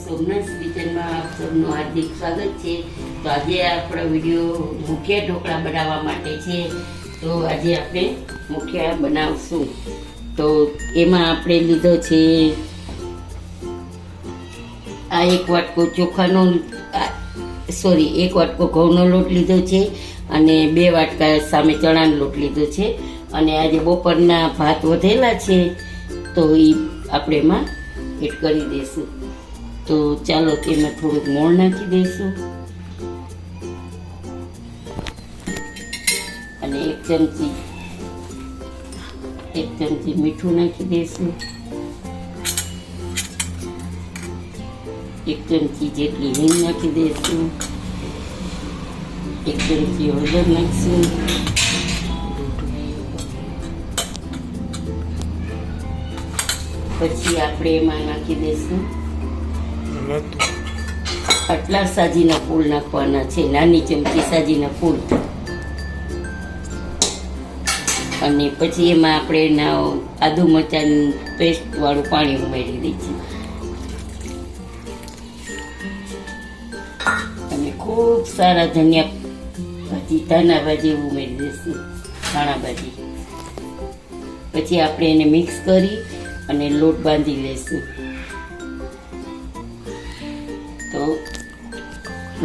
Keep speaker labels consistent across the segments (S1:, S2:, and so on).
S1: સોમનાથ કિચનમાં આપ સૌનું હાર્દિક સ્વાગત છે। તો આજે આપણો વિડીયો મુઠિયા ઢોકળા બનાવવા માટે છે। તો આજે આપણે મુઠિયા બનાવશું। તો એમાં આપણે લીધો છે આ એક વાટકો ચોખાનો એક વાટકો ઘઉંનો લોટ લીધો છે અને 2 વાટકા સામે ચણાનો લોટ લીધો છે અને આજે બપોરના ભાત વધેલા છે તો એ આપણે એમાં એડ કરી દઈશું। તો ચાલો તેમાં થોડુંક મોણ નાખી દઈશું અને 1 ચમચી મીઠું નાખી દઈશું, 1 ચમચી જેટલી હિંગ નાખી દઈશું, 1 ચમચી હળદર નાખીશું, પછી આપણે એમાં નાખી દઈશું આટલા સાજીના ફૂલ નાખવાના છે, નાની ચમચી સાજીના ફૂલ, અને પછી એમાં આપણે આદુ મરચાંની પેસ્ટ વાળું પાણી ઉમેરી દઈશું અને ખૂબ સારા ધનિયા ભાજી ધાણા ભાજી ઉમેરી દઈશું, ધાણા ભાજી। પછી આપણે એને મિક્સ કરી અને લોટ બાંધી લઈશું। તો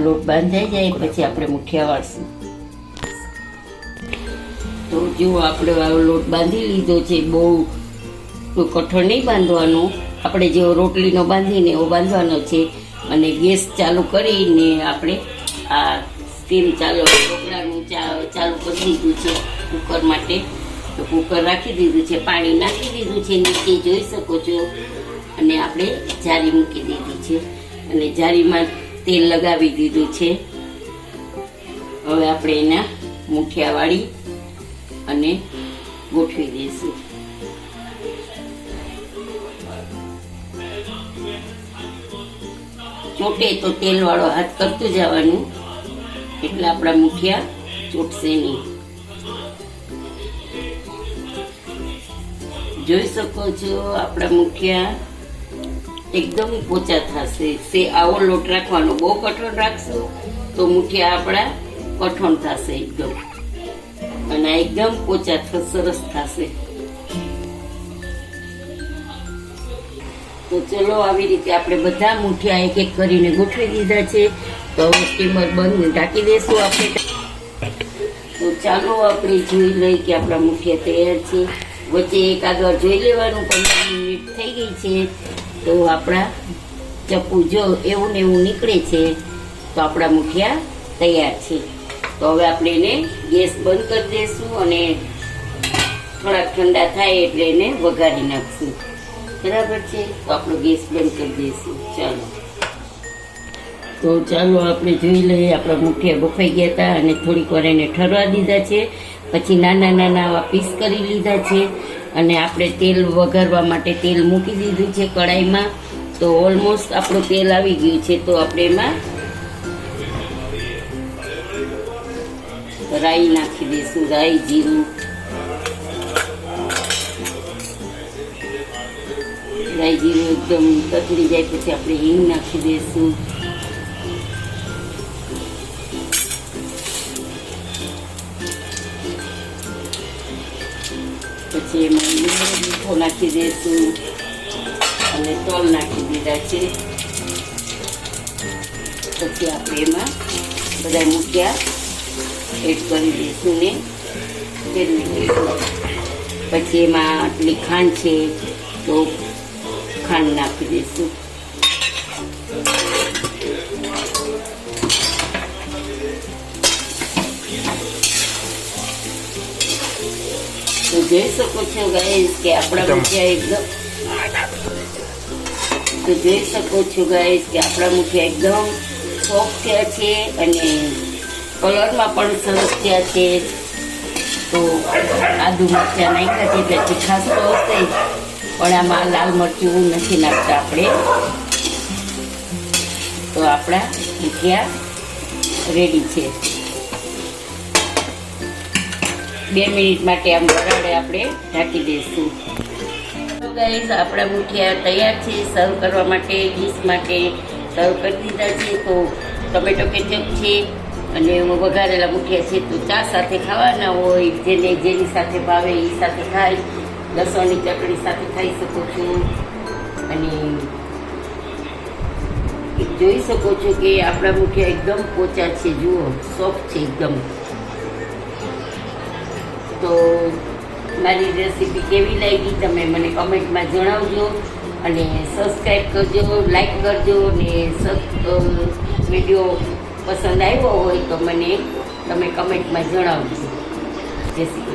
S1: લોટ બાંધાઈ જાય પછી આપણે મુઠિયા વાળશું। તો જો આપણે આ લોટ બાંધી લીધો છે, બહુ કઠણ નહીં બાંધવાનો, આપણે જેવો રોટલીનો બાંધીને એવો બાંધવાનો છે અને ગેસ ચાલુ કરીને આપણે આ સ્ટીમ ઢોકળાનું ચાલુ કરી દીધું છે કુકર માટે। તો કુકર રાખી દીધું છે, પાણી નાખી દીધું છે, નીચે જોઈ શકો છો, અને આપણે જારી મૂકી દીધી છે અને જારીમાં તેલ લગાવી દીધું છે। હવે આપણે એના મુઠિયા વાળી અને ગોઠવી દઈશું। ચોટે તો તેલ વાળો હાથ કરતું જવાનું એટલે આપણા મુઠિયા ચોટશે નહીં। જોઈ શકો છો આપણા મુઠિયા એકદમ પોચા થશે। આવો લોટ રાખવાનો, બહુ કઠણ રાખશું તો મુઠિયા આપણા કઠણ થશે એકદમ, અને એકદમ પોચા સરસ થશે। તો ચલો આવી રીતે આપણે બધા મુઠિયા એક એક કરીને ગોઠવી દીધા છે। તો હવે સ્ટીમર બંધ ઢાંકી દઈશું આપણે। તો ચાલો આપણે જોઈ લઈએ કે આપણા મુઠિયા તૈયાર છે। વચ્ચે એકાદ વાર જોઈ લેવાનું, 15 મિનિટ થઈ ગઈ છે તો આપણા ચપ્પુ જો એવું ને એવું નીકળે છે તો આપણા મુઠિયા તૈયાર છે। તો હવે આપણે એને ગેસ બંધ કરી દઈશું અને થોડાક ઠંડા થાય એટલે એને વઘારી નાખશું। બરાબર છે, તો આપણો ગેસ બંધ કરી દઈશું। ચાલો આપણે જોઈ લઈએ, આપણા મુઠિયા બફાઈ ગયા હતા અને થોડીક વાર એને ઠરવા દીધા છે। પછી નાના નાના આવા પીસ કરી લીધા છે અને આપણે તેલ વઘારવા માટે તેલ મૂકી દીધું છે કડાઈમાં। તો ઓલમોસ્ટ આપણું તેલ આવી ગયું છે, તો આપણે એમાં રાઈ નાખી દઈશું, રાઈ જીરું, એકદમ તતડી જાય પછી આપણે હિંગ નાખી દઈશું, પછી એમાં મીઠો નાખી દઈશું અને તલ નાખી દીધા છે। પછી આપણે એમાં બધા મુઠિયા એડ કરી દઈશું ને ફેરવી દઈશું। પછી એમાં આટલી ખાંડ છે તો ખાંડ નાખી દઈશું, તો જોઈ શકો છો ગાઈસ કે આપણા મુઠિયા એકદમ સોફ્ટ થયા છે અને કલરમાં પણ સરસ થયા છે। તો આદુ મરચાં નાખ્યા છે એટલે તીખાશ તો હશે, પણ આમાં લાલ મરચું નથી નાખતા આપણે। તો આપણા મુઠિયા રેડી છે। 2 મિનિટ માટે આમ બરાડે આપણે ઢાંકી દઈશું। ગાઈસ, આપણા મુઠિયા તૈયાર છે સર્વ કરવા માટે, ડીશ માટે સર્વ કરી દીધા છે. તો ટમેટો કેચઅપ છે અને વઘારેલા મુઠિયા છે. તો ચા સાથે ખાવાના હોય, જેને જેની સાથે ભાવે એ સાથે ખાય. લસણની ચટણી સાથે ખાઈ શકો છો. અને જોઈ શકો છો કે આપણા મુઠિયા એકદમ પોચા છે, જુઓ સોફ્ટ છે એકદમ. તો મારી રેસીપી કેવી લાગી તમે મને કમેન્ટમાં જણાવજો અને સબસ્ક્રાઈબ કરજો, લાઈક કરજો ને વિડીયો પસંદ આવ્યો હોય તો મને તમે કમેન્ટમાં જણાવજો. જય શ્રી